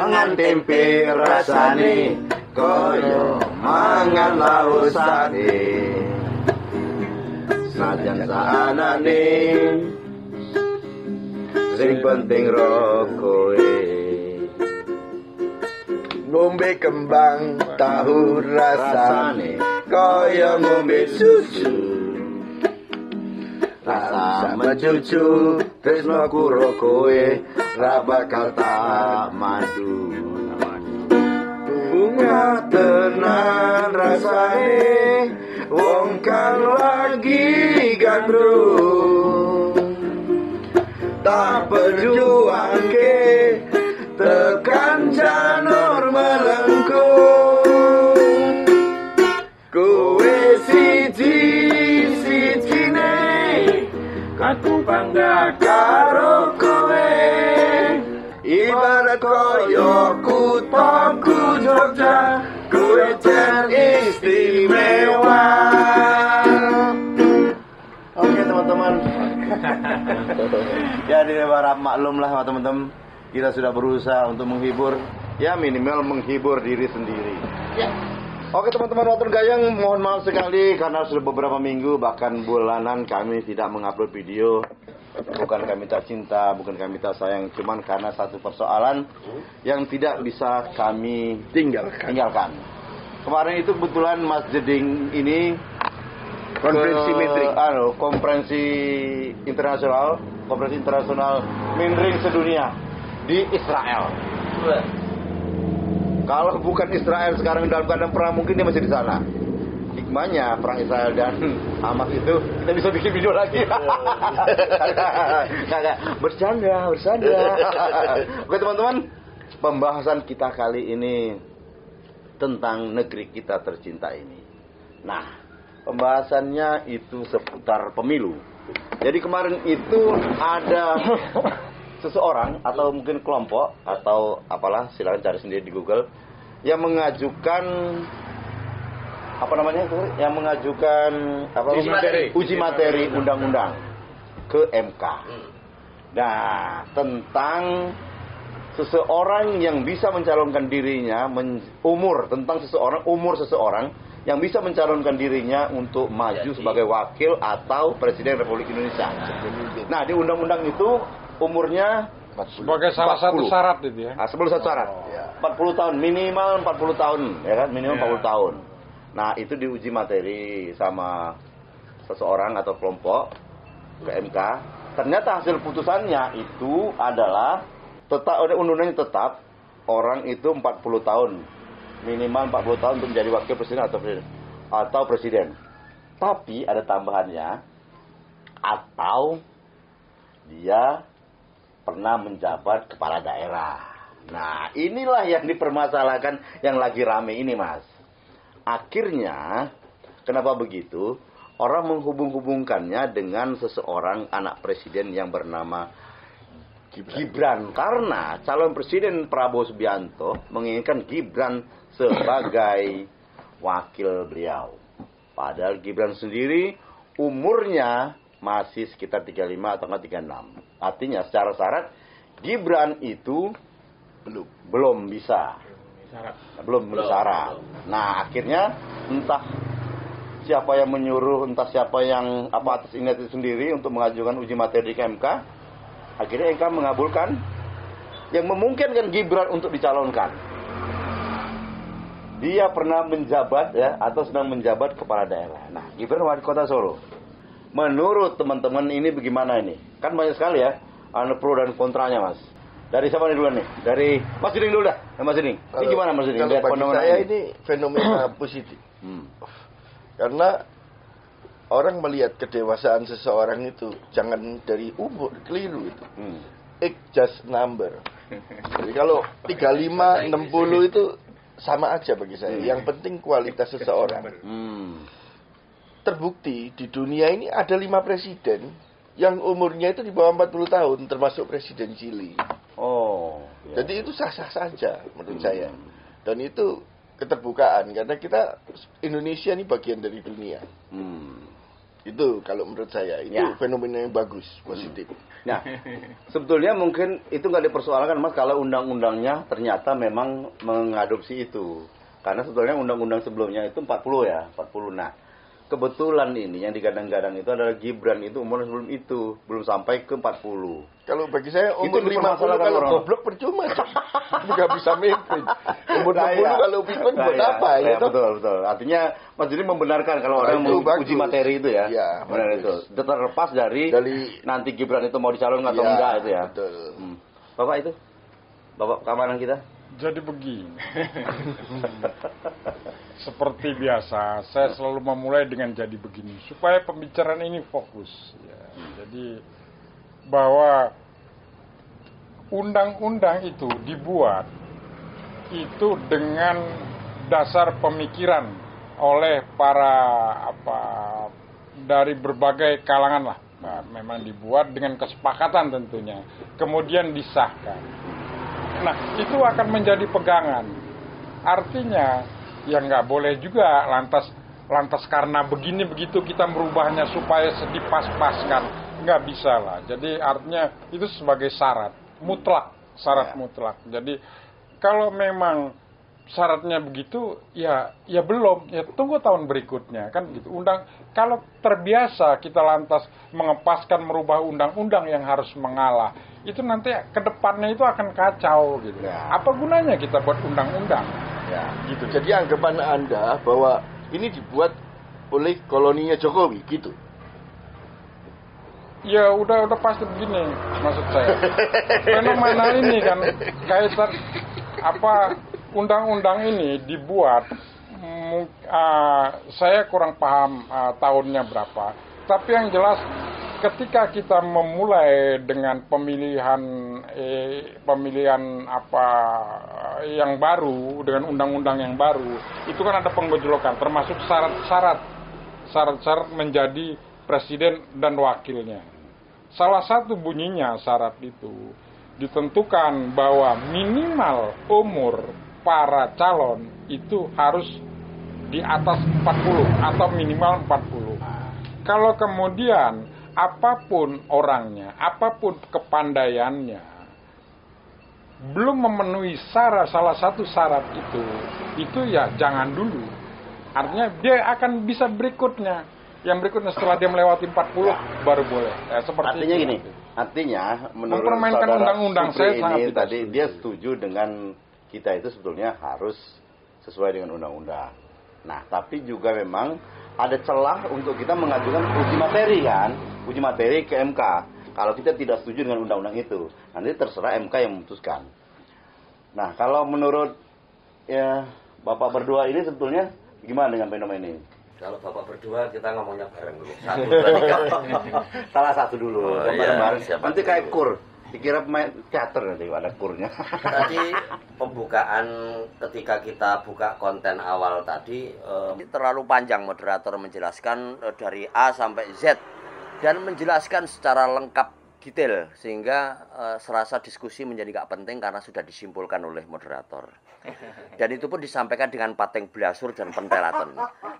mangan tempe rasane koyo mangan lausane. Senajan saanane sing penting rokoe. Ngombe kembang tahu rasane kaya ngombe susu. Rasa mencucu tresno kuro kowe ra bakal tak madu. Bunga tenan rasane wong kang lagi gandrung. Tak perjuangke tekan janur melengkung. Kowe siji-sijine aku bangga karo kowe. Ibarat koyo kuthaku Jogja, kowe jan istimewa. Oke teman-teman. Ya di harap maklum lah teman-teman. Kita sudah berusaha untuk menghibur, ya minimal menghibur diri sendiri. Ya. Oke teman-teman Waton Gayeng, mohon maaf sekali karena sudah beberapa minggu bahkan bulanan kami tidak mengupload video. Bukan kami tak cinta, bukan kami tak sayang, cuman karena satu persoalan yang tidak bisa kami tinggalkan. Kemarin itu kebetulan Mas Jeding ini konferensi internasional Minring sedunia di Israel. Kalau bukan Israel sekarang dalam keadaan perang, mungkin dia masih di sana. Hikmahnya perang Israel dan Hamas itu kita bisa bikin video lagi. Bercanda. Oke teman-teman, pembahasan kita kali ini tentang negeri kita tercinta ini. Nah, pembahasannya itu seputar pemilu. Jadi kemarin itu ada seseorang atau mungkin kelompok atau apalah, silakan cari sendiri di Google, yang mengajukan uji materi undang-undang ke MK. Nah, tentang seseorang yang bisa mencalonkan dirinya umur seseorang yang bisa mencalonkan dirinya untuk maju sebagai wakil atau presiden Republik Indonesia. Nah, di undang-undang itu umurnya sebagai salah satu syarat itu ya. Sebelum satu syarat. 40 tahun, minimal 40 tahun, ya kan? Minimal 40 tahun. Nah, itu diuji materi sama seseorang atau kelompok ke MK. Ternyata hasil putusannya itu adalah undang-undangnya tetap orang itu 40 tahun. Minimal 40 tahun untuk menjadi wakil presiden atau presiden. Tapi ada tambahannya, atau dia pernah menjabat kepala daerah. Nah, inilah yang dipermasalahkan yang lagi rame ini, Mas. Akhirnya, kenapa begitu? Orang menghubung-hubungkannya dengan seseorang anak presiden yang bernama Gibran. Karena calon presiden Prabowo Subianto menginginkan Gibran sebagai wakil beliau. Padahal Gibran sendiri umurnya masih sekitar 35 atau 36. Artinya secara syarat Gibran itu belum bisa. Belum syarat. Nah, akhirnya entah siapa yang menyuruh, entah siapa yang atas inisiatif sendiri untuk mengajukan uji materi ke MK. Akhirnya MK mengabulkan yang memungkinkan Gibran untuk dicalonkan. Dia pernah menjabat atau sedang menjabat kepala daerah. Nah, Gibran wali kota Solo. Menurut teman-teman ini bagaimana ini? Kan banyak sekali ya pro dan kontranya, Mas. Dari siapa nih dulu nih? Dari Mas Jeding dulu dah. Mas Jeding. Ini gimana Mas Jeding? Kalau bagi saya ini fenomena positif. Karena orang melihat kedewasaan seseorang itu jangan dari umur, keliru itu. Age just number. Jadi kalau 35, 60 itu sama aja bagi saya. Yang penting kualitas seseorang. Terbukti di dunia ini ada 5 presiden yang umurnya itu di bawah 40 tahun, termasuk Presiden Chili. Jadi itu sah-sah saja menurut saya. Dan itu keterbukaan karena kita Indonesia ini bagian dari dunia. Itu kalau menurut saya itu fenomena yang bagus, positif. Nah, sebetulnya mungkin itu nggak dipersoalkan Mas kalau undang-undangnya ternyata memang mengadopsi itu. Karena sebetulnya undang-undang sebelumnya itu 40 ya, 40. Nah, kebetulan ini yang digadang-gadang itu adalah Gibran itu umurnya sebelum itu, belum sampai ke 40. Kalau bagi saya umur 50 kalau goblok percuma. Nggak bisa mimpin. Umur 60 kalau pimpin buat apa ya? Betul. Artinya Mas Juni membenarkan kalau orang uji materi itu ya. Iya, benar itu. Terlepas dari nanti Gibran itu mau dicalonkan atau enggak itu ya. Betul. Bapak itu? Bapak keamanan kita? Jadi begini. Seperti biasa, saya selalu memulai dengan jadi begini supaya pembicaraan ini fokus ya. Jadi bahwa undang-undang itu dibuat itu dengan dasar pemikiran oleh para dari berbagai kalangan lah. Nah, memang dibuat dengan kesepakatan tentunya. Kemudian disahkan. Nah, itu akan menjadi pegangan. Artinya, ya nggak boleh juga lantas karena begini begitu kita merubahnya supaya dipas-paskan. Nggak bisa lah. Jadi artinya itu sebagai syarat mutlak, mutlak. Jadi kalau memang syaratnya begitu, ya belum. Ya tunggu tahun berikutnya kan gitu. Kalau terbiasa kita lantas mengepaskan merubah undang-undang yang harus mengalah, itu nanti ke depannya itu akan kacau gitu. Ya. Apa gunanya kita buat undang-undang? Ya, gitu. Jadi anggapan Anda bahwa ini dibuat oleh koloninya Jokowi gitu. Ya udah pasti begini maksud saya. Fenomena ini kan kaitan undang-undang ini dibuat saya kurang paham tahunnya berapa. Tapi yang jelas ketika kita memulai dengan pemilihan yang baru dengan undang-undang yang baru, itu kan ada penggojolokan termasuk syarat-syarat menjadi presiden dan wakilnya. Salah satu bunyinya syarat itu ditentukan bahwa minimal umur para calon itu harus di atas 40 atau minimal 40. Kalau kemudian apapun orangnya, apapun kepandaiannya, belum memenuhi salah satu syarat itu ya jangan dulu. Artinya dia akan bisa berikutnya. Yang berikutnya setelah dia melewati 40 baru boleh. Seperti artinya itu. Gini, artinya menurut mempermainkan undang-undang saya ini tadi dia setuju dengan kita itu sebetulnya harus sesuai dengan undang-undang. Nah, tapi juga memang ada celah untuk kita mengajukan uji materi kan, uji materi ke MK. Kalau kita tidak setuju dengan undang-undang itu, nanti terserah MK yang memutuskan. Nah, kalau menurut ya Bapak berdua ini sebetulnya gimana dengan fenomena ini? Kalau Bapak berdua kita ngomongnya bareng dulu. Salah satu dulu. Bareng-bareng. Nanti kayak kur. Dikira pemain teater nanti ada kurnya. Tadi pembukaan ketika kita buka konten awal tadi terlalu panjang moderator menjelaskan dari A sampai Z dan menjelaskan secara lengkap detail sehingga serasa diskusi menjadi gak penting karena sudah disimpulkan oleh moderator. Dan itu pun disampaikan dengan pateng blasur dan pentelaton.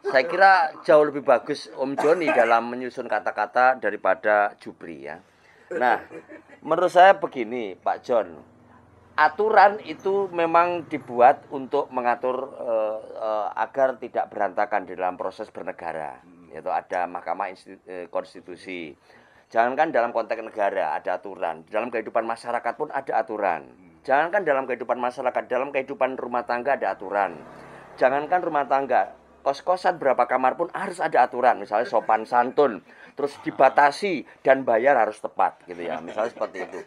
Saya kira jauh lebih bagus Om Joni dalam menyusun kata-kata daripada Jupri ya. Nah, menurut saya begini Pak John, aturan itu memang dibuat untuk mengatur agar tidak berantakan di dalam proses bernegara. Yaitu ada Mahkamah Konstitusi. Jangankan dalam konteks negara ada aturan, dalam kehidupan masyarakat pun ada aturan. Jangankan dalam kehidupan masyarakat, dalam kehidupan rumah tangga ada aturan. Jangankan rumah tangga, kos-kosan berapa kamar pun harus ada aturan. Misalnya sopan santun, terus dibatasi dan bayar harus tepat gitu ya. Misalnya seperti itu.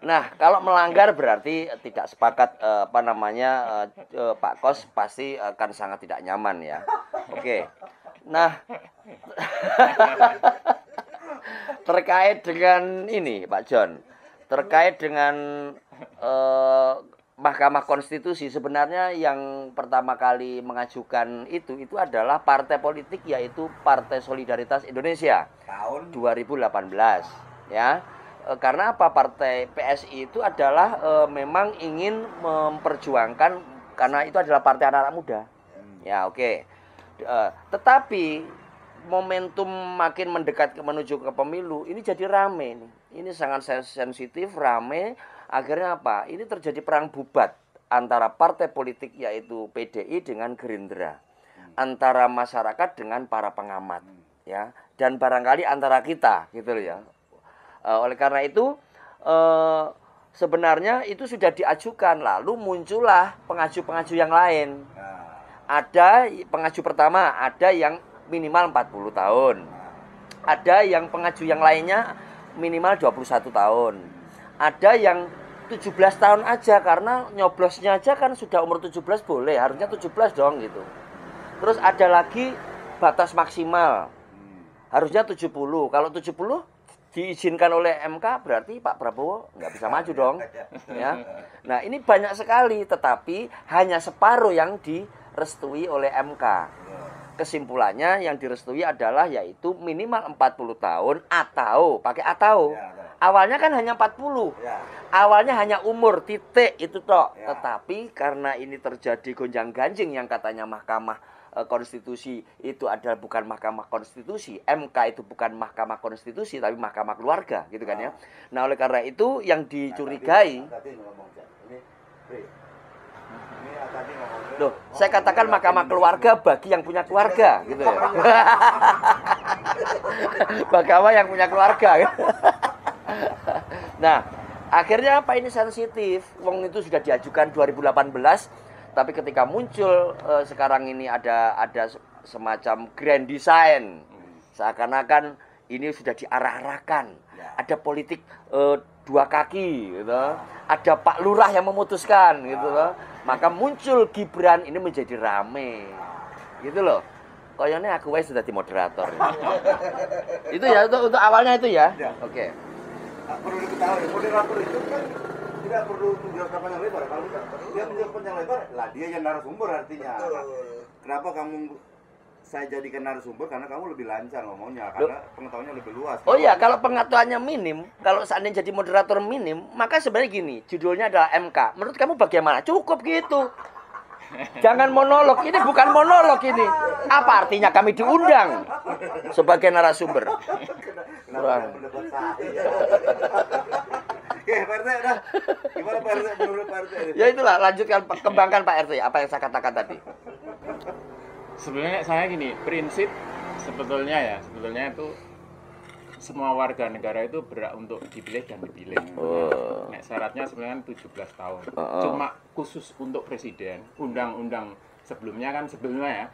Nah, kalau melanggar berarti tidak sepakat Pak Kos pasti akan sangat tidak nyaman ya. Oke. Nah, terkait dengan ini Pak John, terkait dengan Mahkamah Konstitusi, sebenarnya yang pertama kali mengajukan itu adalah partai politik, yaitu Partai Solidaritas Indonesia tahun 2018 ya. Karena apa? Partai PSI itu adalah memang ingin memperjuangkan, karena itu adalah partai anak-anak muda ya. Oke. Tetapi momentum makin mendekat menuju ke pemilu, ini jadi rame nih. Ini sangat sensitif, rame. Akhirnya apa? Ini terjadi perang bubat antara partai politik yaitu PDI dengan Gerindra, antara masyarakat dengan para pengamat, ya, dan barangkali antara kita, gitu loh ya. Oleh karena itu, sebenarnya itu sudah diajukan, lalu muncullah pengaju-pengaju yang lain. Ada pengaju pertama, ada yang minimal 40 tahun. Ada yang pengaju yang lainnya minimal 21 tahun. Ada yang 17 tahun aja, karena nyoblosnya aja kan sudah umur 17 boleh, harusnya 17 dong gitu. Terus ada lagi batas maksimal, harusnya 70. Kalau 70 diizinkan oleh MK, berarti Pak Prabowo nggak bisa maju dong, ya. Nah, ini banyak sekali, tetapi hanya separuh yang direstui oleh MK. Kesimpulannya yang direstui adalah yaitu minimal 40 tahun atau pakai atau. Awalnya kan hanya 40. Awalnya hanya umur titik itu toh. Tetapi karena ini terjadi gonjang-ganjing yang katanya Mahkamah Konstitusi itu adalah bukan Mahkamah Konstitusi, MK itu bukan Mahkamah Konstitusi tapi Mahkamah Keluarga, gitu kan ya. Nah, oleh karena itu yang dicurigai, loh, saya katakan Mahkamah Keluarga bagi yang punya keluarga, gitu ya. Mahkamah yang punya keluarga. Nah, akhirnya apa, ini sensitif. Wong itu sudah diajukan 2018, tapi ketika muncul sekarang ini ada semacam grand design, seakan-akan ini sudah diarah-arahkan. Ada politik dua kaki, gitu. Ada Pak Lurah yang memutuskan, gitu loh. Maka muncul Gibran, ini menjadi rame, gitu loh. Koyone aku sudah di moderator. Itu ya, untuk awalnya itu ya. Oke. Perlu diketahui, moderator itu kan tidak perlu menjelaskan panjang lebar. Kalau dia menjelaskan panjang lebar, lah dia yang narasumber artinya. Kenapa kamu saya jadikan narasumber? Karena kamu lebih lancar ngomongnya, karena pengetahuannya lebih luas. Oh iya, kalau pengetahuannya minim, kalau seandainya jadi moderator minim, maka sebenarnya gini, judulnya adalah MK. Menurut kamu bagaimana? Cukup gitu. Jangan monolog, ini bukan monolog ini. Apa artinya kami diundang sebagai narasumber? Oke, Pak RT, udah. Gimana Pak RT menurut Pak RT? Ya itulah, lanjutkan, kembangkan Pak RT apa yang saya katakan tadi. Sebenarnya saya gini, prinsip sebetulnya itu semua warga negara itu berhak untuk dipilih dan dipilih. Nah, syaratnya sebenarnya 17 tahun. Cuma khusus untuk presiden, undang-undang sebelumnya ya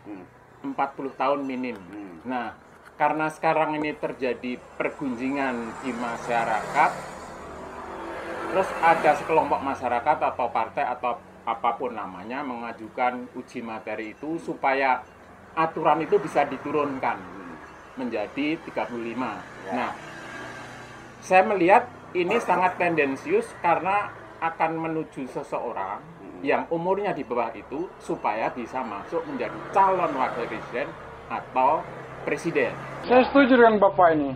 40 tahun minim. Nah, karena sekarang ini terjadi pergunjingan di masyarakat, terus ada sekelompok masyarakat atau partai atau apapun namanya mengajukan uji materi itu supaya aturan itu bisa diturunkan menjadi 35. Nah, saya melihat ini sangat tendensius karena akan menuju seseorang yang umurnya di bawah itu supaya bisa masuk menjadi calon wakil presiden atau presiden. Saya setuju dengan Bapak ini.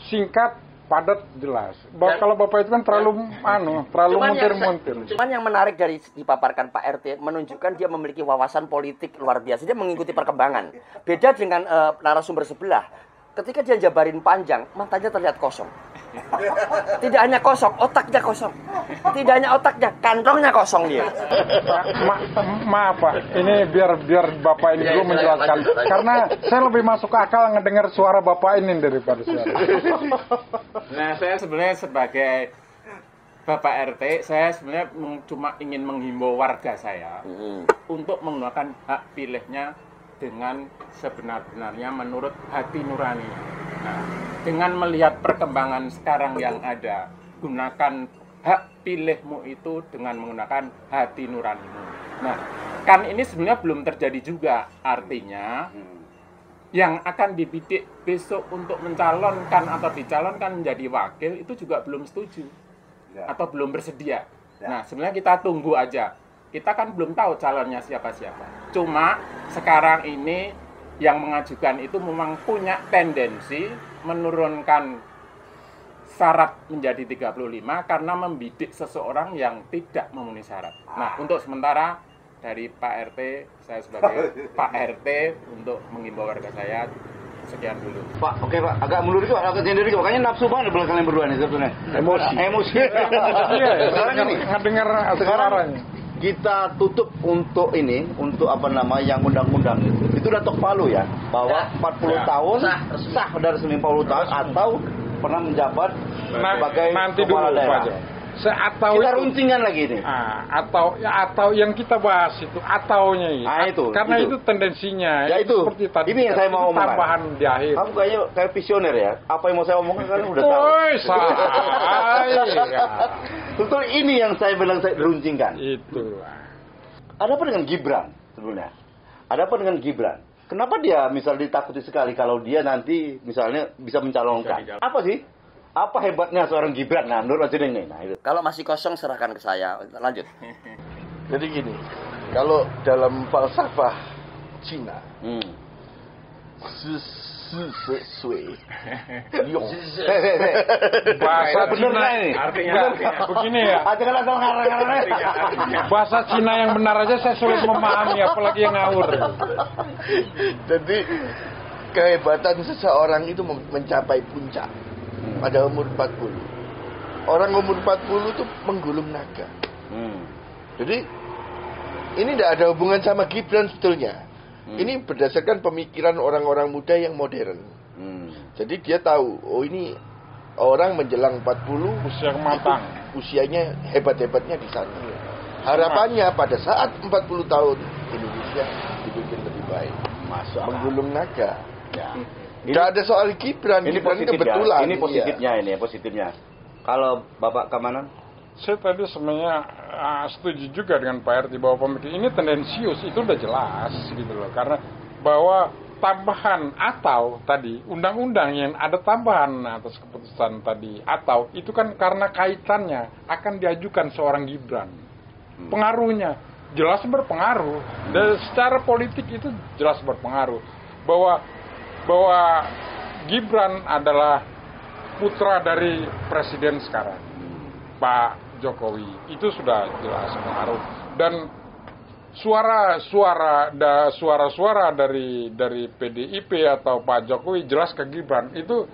Singkat, padat, jelas. Kalau Bapak itu kan terlalu muntir-muntir. Cuman yang menarik dari dipaparkan Pak RT menunjukkan dia memiliki wawasan politik luar biasa. Dia mengikuti perkembangan. Beda dengan narasumber sebelah. Ketika dia jabarin panjang, matanya terlihat kosong. Tidak hanya kosong, otaknya kosong. Tidak hanya otaknya, kantongnya kosong dia. Maaf Pak, ini biar Bapak ini dulu menjelaskan. Karena saya lebih masuk akal ngedengar suara Bapak ini daripada suara. Nah, saya sebenarnya sebagai Bapak RT, saya sebenarnya cuma ingin menghimbau warga saya untuk menggunakan hak pilihnya dengan sebenar-benarnya menurut hati nurani. Nah, dengan melihat perkembangan sekarang yang ada, gunakan hak pilihmu itu dengan menggunakan hati nuranimu. Nah, kan ini sebenarnya belum terjadi juga. Artinya, yang akan dibidik besok untuk mencalonkan atau dicalonkan menjadi wakil itu juga belum setuju atau belum bersedia. Nah, sebenarnya kita tunggu aja. Kita kan belum tahu calonnya siapa-siapa. Cuma sekarang ini yang mengajukan itu memang punya tendensi menurunkan syarat menjadi 35 karena membidik seseorang yang tidak memenuhi syarat. Nah, untuk sementara dari Pak RT, saya sebagai Pak RT untuk mengimbau warga saya, sekian dulu. Pak, oke Pak, agak mundur dikit, agak sendiri dikit. Makanya nafsu banget belakang kalian berdua nih sebetulnya. Emosi. Iya, Sekarang ini, ngedengar suaranya. kita tutup untuk ini, untuk apa nama yang undang-undang itu udah tok palu ya, bahwa 40 tahun sah dari 90 tahun atau pernah menjabat sebagai nanti kepala dulu daerah. Pak. Atau Kita itu, runcingan lagi nih. atau yang kita bahas itu ataunya ini. Karena itu tendensinya. Ya itu. Seperti tadi. Ini yang saya mau omongkan. Tambahan di akhir. Kamu kayaknya kayak visioner ya. Apa yang mau saya omongkan kalian udah tahu. Woi, saya. Betul, ini yang saya bilang saya runcingkan. Itu. Ada apa dengan Gibran sebenarnya? Ada apa dengan Gibran? Kenapa dia misal ditakuti sekali kalau dia nanti misalnya bisa mencalonkan? Apa sih? Apa hebatnya seorang Gibran? Nah, menurut Mas Judeng nih. Nah, itu. Kalau masih kosong serahkan ke saya. Lanjut. Jadi gini, kalau dalam falsafah Cina, sesuai, Bahasa bener Cina ini. Artinya begini ya. Jangan asal ngarang-ngarang. Bahasa Cina yang benar aja saya sulit memahami, apalagi yang ngawur. Jadi kehebatan seseorang itu mencapai puncak pada umur 40. Orang umur 40 itu menggulung naga. Jadi ini tidak ada hubungan sama Gibran sebetulnya. Ini berdasarkan pemikiran orang-orang muda yang modern. Jadi dia tahu, oh ini orang menjelang 40 Usia matang. Usianya hebat-hebatnya di sana. Harapannya pada saat 40 tahun Indonesia dibikin lebih baik. Menggulung naga. Ya. Tidak ada soal Gibran. Ini Gibran positif kebetulan. ya. Ini positifnya ini ya, positifnya. Kalau Bapak Kamanan? Saya tadi sebenarnya setuju juga dengan Pak RT bahwa pemikiran ini tendensius, itu udah jelas gitu loh. Karena bahwa tambahan atau tadi undang-undang yang ada tambahan atas keputusan tadi atau itu kan karena kaitannya akan diajukan seorang Gibran. Pengaruhnya jelas berpengaruh. Dan secara politik itu jelas berpengaruh. Bahwa Gibran adalah putra dari presiden sekarang, Pak Jokowi. Itu sudah jelas pengaruh. Dan suara-suara dari PDIP atau Pak Jokowi jelas ke Gibran. Itu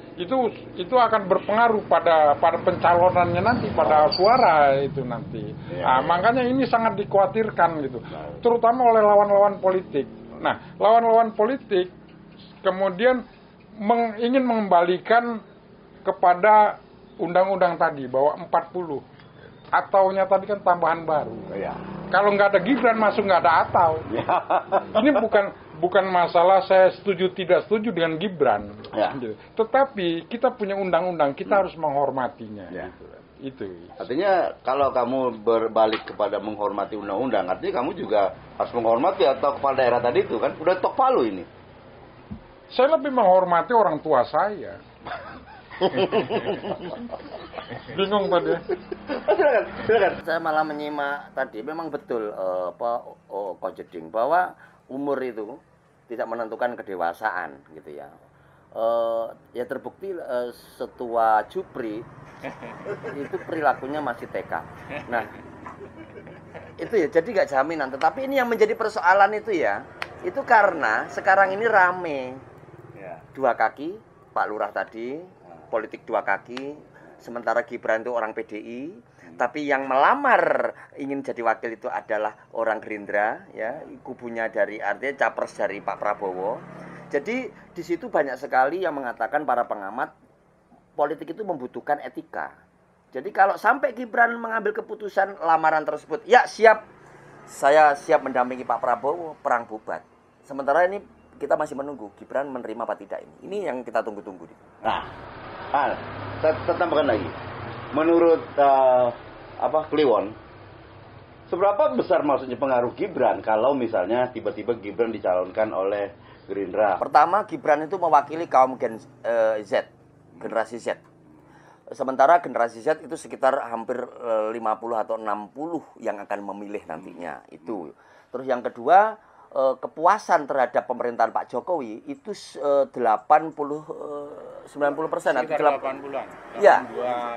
akan berpengaruh pada pencalonannya nanti, pada suara itu nanti. Makanya ini sangat dikhawatirkan gitu. Terutama oleh lawan-lawan politik. Nah, lawan-lawan politik kemudian ingin mengembalikan kepada undang-undang tadi bahwa 40 ataunya tadi kan tambahan baru. Ya. Kalau nggak ada Gibran masuk nggak ada atau. Ya. Ini bukan masalah saya setuju tidak setuju dengan Gibran. Ya. Tetapi kita punya undang-undang, kita harus menghormatinya. Ya. Itu. Artinya kalau kamu berbalik kepada menghormati undang-undang, artinya kamu juga harus menghormati atau kepala daerah tadi itu kan udah tok palu ini. Saya lebih menghormati orang tua saya. Bingung tadi. Silakan. Saya malah menyimak tadi, memang betul Ko Jeding, bahwa umur itu tidak menentukan kedewasaan gitu ya. Ya terbukti setua Jupri itu perilakunya masih TK. Nah, itu ya jadi nggak jaminan. Tetapi ini yang menjadi persoalan itu ya, itu karena sekarang ini rame. Dua kaki, Pak Lurah tadi, politik dua kaki, sementara Gibran itu orang PDI, tapi yang melamar ingin jadi wakil itu adalah orang Gerindra, ya, kubunya dari artinya capres dari Pak Prabowo. Jadi di situ banyak sekali yang mengatakan para pengamat politik itu membutuhkan etika. Jadi kalau sampai Gibran mengambil keputusan lamaran tersebut, ya siap, saya siap mendampingi Pak Prabowo, perang bubat. Sementara ini kita masih menunggu Gibran menerima apa tidak ini. Ini yang kita tunggu-tunggu. Nah, saya tambahkan lagi. Menurut Kliwon, seberapa besar maksudnya pengaruh Gibran kalau misalnya tiba-tiba Gibran dicalonkan oleh Gerindra? Pertama, Gibran itu mewakili kaum Z, generasi Z. Sementara generasi Z itu sekitar hampir 50 atau 60 yang akan memilih nantinya. Itu. Terus yang kedua, kepuasan terhadap pemerintahan Pak Jokowi itu 90% Sekitar 80-an. Ya,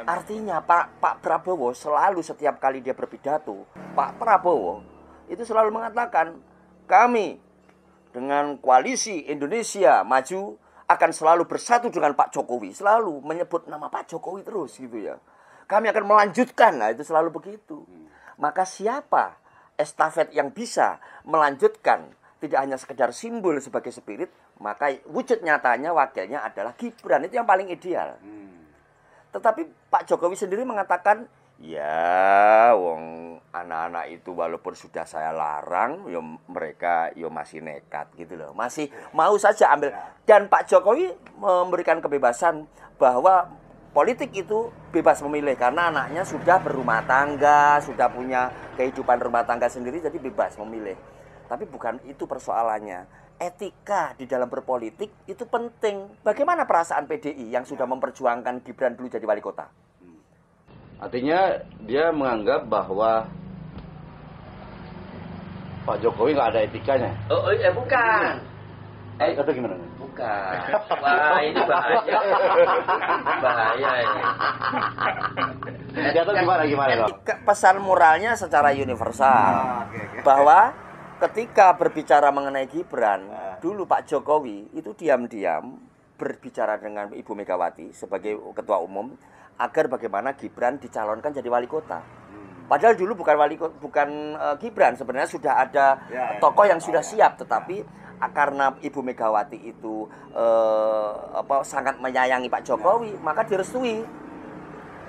artinya Pak Prabowo selalu setiap kali dia berpidato, Pak Prabowo itu selalu mengatakan, kami dengan koalisi Indonesia Maju akan selalu bersatu dengan Pak Jokowi, selalu menyebut nama Pak Jokowi terus gitu ya. Kami akan melanjutkan, nah itu selalu begitu. Maka siapa estafet yang bisa melanjutkan, tidak hanya sekedar simbol sebagai spirit, maka wujud nyatanya wakilnya adalah Gibran, itu yang paling ideal. Tetapi Pak Jokowi sendiri mengatakan, ya wong anak-anak itu walaupun sudah saya larang, ya mereka ya masih nekat gitu loh, masih mau saja ambil. Dan Pak Jokowi memberikan kebebasan bahwa politik itu bebas memilih karena anaknya sudah berumah tangga, sudah punya kehidupan rumah tangga sendiri, jadi bebas memilih. Tapi bukan itu persoalannya. Etika di dalam berpolitik itu penting. Bagaimana perasaan PDI yang sudah memperjuangkan Gibran dulu jadi wali kota? Artinya dia menganggap bahwa Pak Jokowi nggak ada etikanya. Bukan. Atau gimana? Bukan. Wah, ini bahaya. Bahaya ini. Atau gimana? Pesan moralnya secara universal. Bahwa ketika berbicara mengenai Gibran, dulu Pak Jokowi itu diam-diam berbicara dengan Ibu Megawati sebagai ketua umum agar bagaimana Gibran dicalonkan jadi wali kota. Padahal dulu bukan Gibran, sebenarnya sudah ada tokoh yang sudah siap, tetapi karena Ibu Megawati itu sangat menyayangi Pak Jokowi, maka direstui.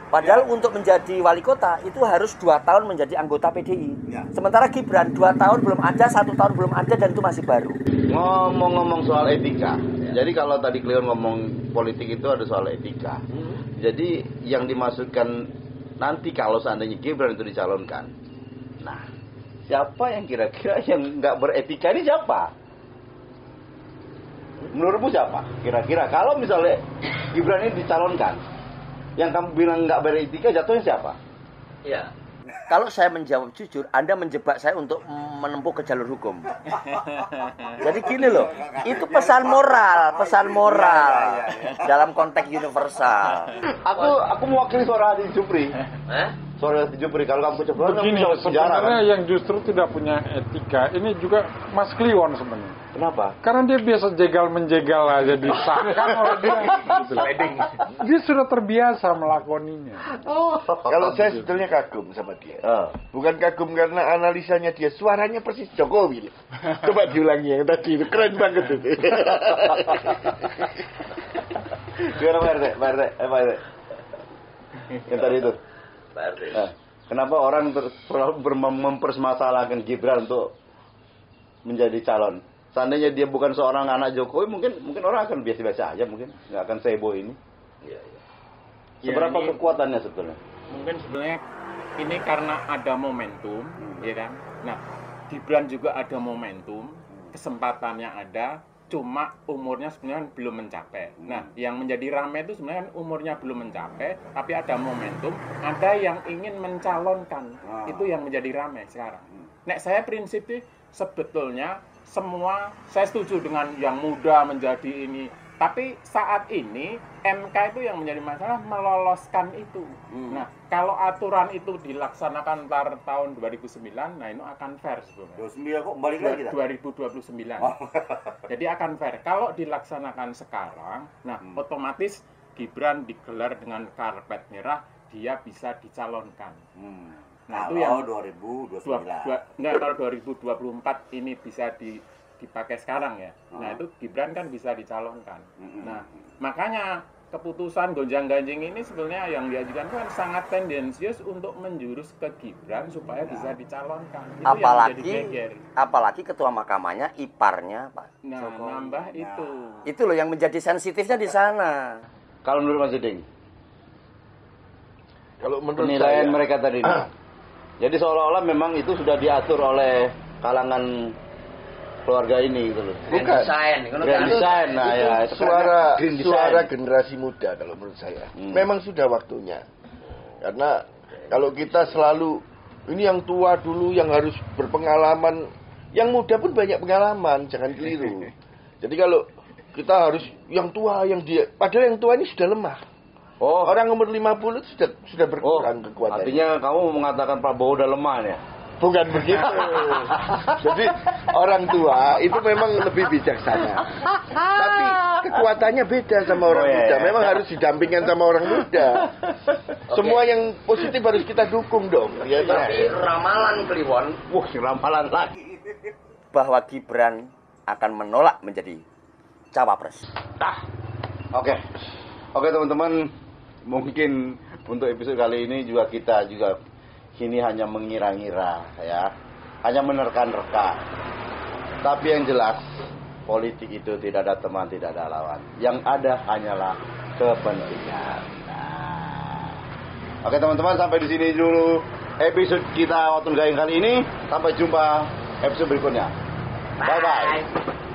Padahal untuk menjadi wali kota itu harus 2 tahun menjadi anggota PDI. Sementara Gibran 2 tahun belum ada, 1 tahun belum ada, dan itu masih baru. Ngomong-ngomong soal etika, jadi kalau tadi Cleon ngomong politik itu ada soal etika. Jadi yang dimaksudkan nanti kalau seandainya Gibran itu dicalonkan, nah siapa yang kira-kira yang nggak beretika ini siapa? Menurutmu siapa? Kira-kira kalau misalnya Gibran ini dicalonkan, yang kamu bilang nggak beretika jatuhnya siapa? Iya. Kalau saya menjawab jujur, Anda menjebak saya untuk menempuh ke jalur hukum. Jadi gini loh, itu pesan moral dalam konteks universal. Aku mewakili suara Hadi Jupri. Suara Hadi Jupri, kalau kamu ceplos begini, sebenarnya yang justru tidak punya etika ini juga Mas Kliwon sebenarnya. Kenapa? Karena dia biasa jegal-menjegal aja disahkan oleh dia. Dia sudah terbiasa melakoninya. Kalau saya sebetulnya kagum sama dia. Bukan kagum karena analisanya dia, suaranya persis Jokowi. Coba diulangi yang tadi itu, keren banget itu. Gimana Pak RT? Yang tadi itu. Pak RT. Kenapa orang selalu mempermasalahkan Gibran untuk menjadi calon? Seandainya dia bukan seorang anak Jokowi, mungkin orang akan biasa-biasa aja, mungkin nggak akan seheboh ini. Seberapa kekuatannya sebetulnya? Mungkin sebenarnya ini karena ada momentum, ya kan. Nah, Gibran juga ada momentum, kesempatannya ada, cuma umurnya sebenarnya belum mencapai. Nah, yang menjadi ramai itu sebenarnya umurnya belum mencapai, tapi ada momentum, ada yang ingin mencalonkan. Itu yang menjadi ramai sekarang. Nek saya prinsipnya sebetulnya semua saya setuju dengan yang muda menjadi ini. Tapi saat ini MK itu yang menjadi masalah meloloskan itu. Nah, kalau aturan itu dilaksanakan tahun 2009, nah itu akan fair sebenarnya. 29 kok balik lagi kita? 2029. Jadi akan fair. Kalau dilaksanakan sekarang, nah otomatis Gibran digelar dengan karpet merah, dia bisa dicalonkan. Nah, itu yang 2029. Kalau 2024 ini bisa dipakai sekarang ya. Nah, itu Gibran kan bisa dicalonkan. Nah, makanya keputusan gonjang-ganjing ini sebenarnya yang diajukan kan sangat tendensius untuk menjurus ke Gibran supaya bisa dicalonkan. Itu apalagi ketua mahkamahnya iparnya Pak Jokowi. Nambah itu. Itu loh yang menjadi sensitifnya di sana. Kalau menurut Mas Jeding? Kalau menurut penilaian saya, mereka tadi. Jadi seolah-olah memang itu sudah diatur oleh kalangan keluarga ini gitu loh. Bukan. Grand design. Nah, ya, suara generasi muda kalau menurut saya. Memang sudah waktunya. Karena kalau kita selalu ini yang tua dulu yang harus berpengalaman, yang muda pun banyak pengalaman, jangan keliru. Jadi kalau kita harus yang tua, padahal yang tua ini sudah lemah. Orang umur 50 itu sudah berkurang kekuatannya. Artinya kamu mengatakan Prabowo udah lemah ya? Bukan begitu. Jadi orang tua itu memang lebih bijaksana. Tapi kekuatannya beda sama orang muda. Memang harus didampingkan sama orang muda. Semua yang positif harus kita dukung dong. Ya, Tapi ramalan Kliwon, ramalan lagi. bahwa Gibran akan menolak menjadi cawapres. Oke, teman-teman, mungkin untuk episode kali ini juga kita kini hanya mengira-ngira, ya, hanya menerka-nerka. Tapi yang jelas, politik itu tidak ada teman, tidak ada lawan. Yang ada hanyalah kepentingan. Oke teman-teman, sampai di sini dulu episode kita Waton Gayeng kali ini. Sampai jumpa episode berikutnya. Bye-bye.